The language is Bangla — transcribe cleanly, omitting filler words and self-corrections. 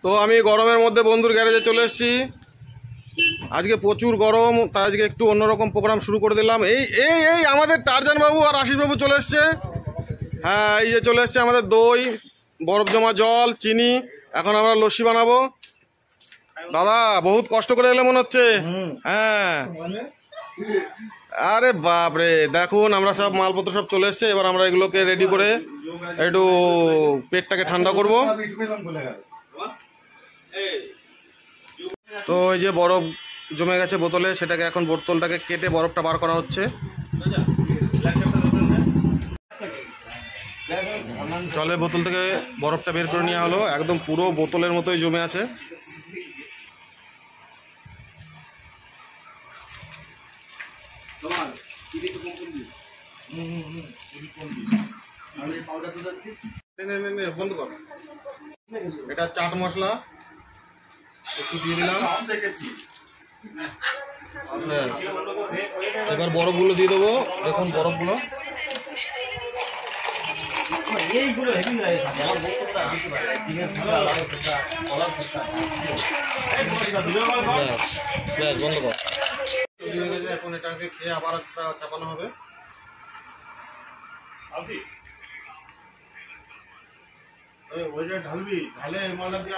তো আমি গরমের মধ্যে বন্ধুর গ্যারেজে চলে এসেছি। আজকে প্রচুর গরম, তাই আজকে একটু অন্যরকম প্রোগ্রাম শুরু করে দিলাম। এই এই এই আমাদের টারজান বাবু আর আশিস বাবু চলে এসছে। হ্যাঁ, এই যে চলে এসছে আমাদের দই, বরফ জমা জল, চিনি। এখন আমরা লস্যি বানাবো। দাদা বহুত কষ্ট করে এলে মনে হচ্ছে। হ্যাঁ, আরে বাপরে, দেখুন আমরা সব মালপত্র সব চলে এসছে। এবার আমরা এগুলোকে রেডি করে একটু পেটটাকে ঠান্ডা করব। তো এই যে বরফ জমে গেছে বোতলে, সেটাকে এখন বোতলটাকে কেটে বরফটা বার করা হচ্ছে। জলের বোতল থেকে বরফটা বের করে নেওয়া হলো, একদম পুরো বোতলের মতোই জমে আছে। বন্ধ কর। এটা চাট মশলা একটু দিয়ে দিলাম। এবার বরফগুলো দিয়ে দেবো। দেখুন বরফগুলো বন্ধ কর। এখন এটাকে খেয়ে আবার একটা চাপানো হবে। ওইটা ঢালবি, ঢালে মালা দিয়ে